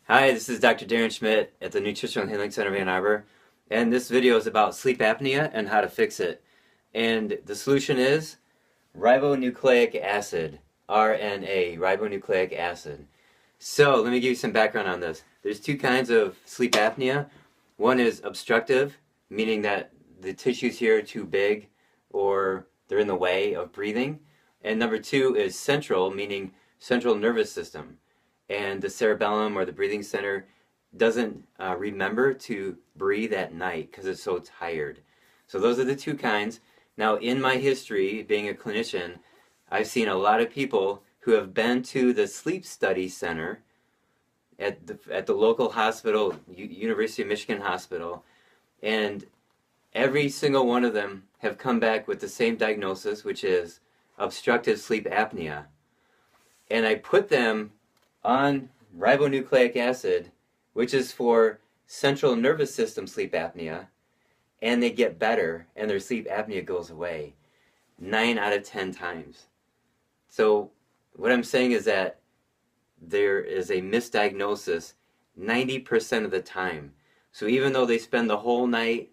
Hi, this is Dr. Darren Schmidt at the Nutritional Healing Center of Ann Arbor, and this video is about sleep apnea and how to fix it. And the solution is ribonucleic acid, RNA, ribonucleic acid. So let me give you some background on this. There's two kinds of sleep apnea. One is obstructive, meaning that the tissues here are too big or they're in the way of breathing. And number two is central, meaning central nervous system. And the cerebellum or the breathing center doesn't remember to breathe at night because it's so tired. So those are the two kinds. Now, in my history, being a clinician, I've seen a lot of people who have been to the sleep study center at the local hospital, University of Michigan Hospital, and every single one of them have come back with the same diagnosis, which is obstructive sleep apnea. And I put them on ribonucleic acid, which is for central nervous system sleep apnea, and they get better and their sleep apnea goes away 9 out of 10 times. So what I'm saying is that there is a misdiagnosis 90% of the time. So even though they spend the whole night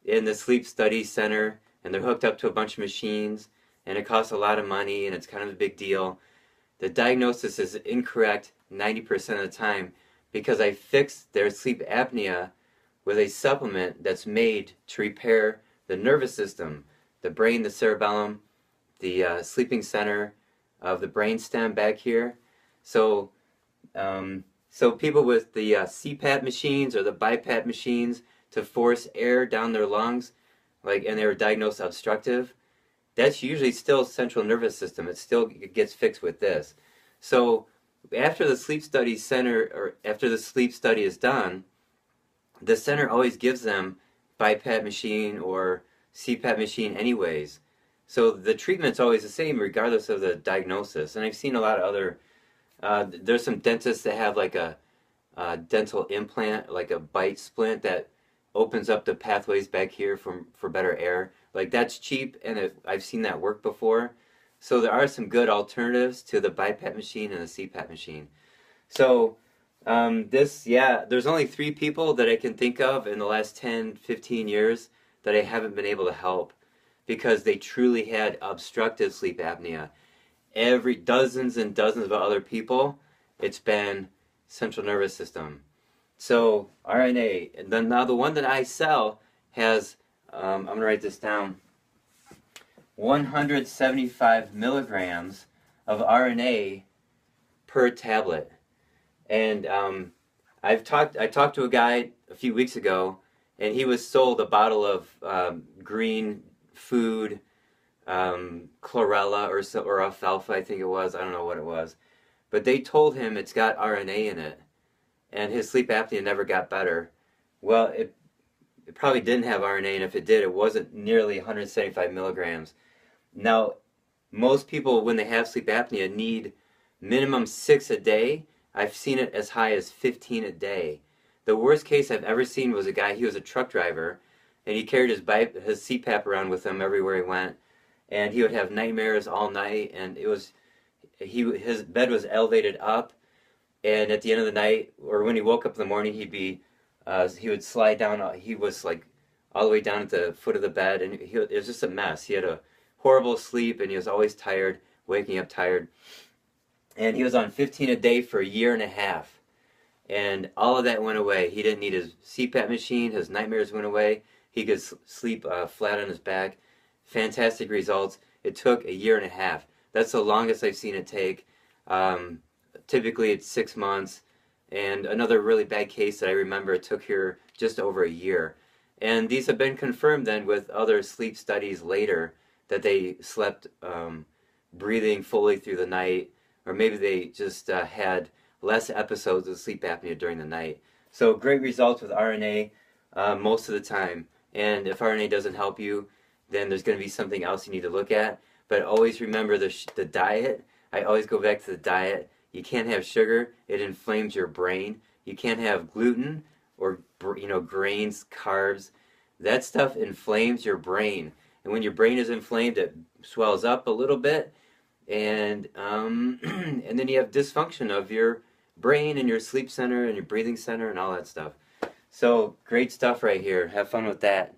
in the sleep study center and they're hooked up to a bunch of machines and it costs a lot of money and it's kind of a big deal, the diagnosis is incorrect 90% of the time because I fixed their sleep apnea with a supplement that's made to repair the nervous system, the brain, the cerebellum, the sleeping center of the brainstem back here. So, so people with the CPAP machines or the BiPAP machines to force air down their lungs, and they were diagnosed obstructive, that's usually still central nervous system. It gets fixed with this. So after the sleep study center, or after the sleep study is done, the center always gives them BiPAP machine or CPAP machine anyways. So the treatment's always the same regardless of the diagnosis. And I've seen a lot of other, there's some dentists that have like a dental implant, like a bite splint that opens up the pathways back here for better air. Like that's cheap, and I've seen that work before. So there are some good alternatives to the BiPAP machine and the CPAP machine. So there's only 3 people that I can think of in the last 10, 15 years that I haven't been able to help because they truly had obstructive sleep apnea. Every dozens and dozens of other people, it's been central nervous system. So RNA, and then now the one that I sell has, I'm going to write this down, 175 milligrams of RNA per tablet. And I talked to a guy a few weeks ago, and he was sold a bottle of green food, chlorella or alfalfa, I think it was. I don't know what it was. But they told him it's got RNA in it, and his sleep apnea never got better. Well, it probably didn't have RNA, and if it did, it wasn't nearly 175 milligrams. Now, most people, when they have sleep apnea, need minimum 6 a day. I've seen it as high as 15 a day. The worst case I've ever seen was a guy, he was a truck driver, and he carried his CPAP around with him everywhere he went, and he would have nightmares all night, and his bed was elevated up, and at the end of the night, or when he woke up in the morning, he would slide down, he was like all the way down at the foot of the bed, and it was just a mess. He had a horrible sleep, and he was always tired, waking up tired. And he was on 15 a day for a year and a half. And all of that went away. He didn't need his CPAP machine. His nightmares went away. He could sleep flat on his back. Fantastic results. It took a year and a half. That's the longest I've seen it take. Typically it's 6 months. And another really bad case that I remember, it took here just over a year. And these have been confirmed then with other sleep studies later that they slept breathing fully through the night, or maybe they just had less episodes of sleep apnea during the night. So great results with RNA most of the time. And if RNA doesn't help you, then there's going to be something else you need to look at. But always remember the diet. I always go back to the diet. You can't have sugar. It inflames your brain. You can't have gluten or grains, carbs. That stuff inflames your brain. And when your brain is inflamed, it swells up a little bit, and and then you have dysfunction of your brain and your sleep center and your breathing center and all that stuff. So great stuff right here. Have fun with that.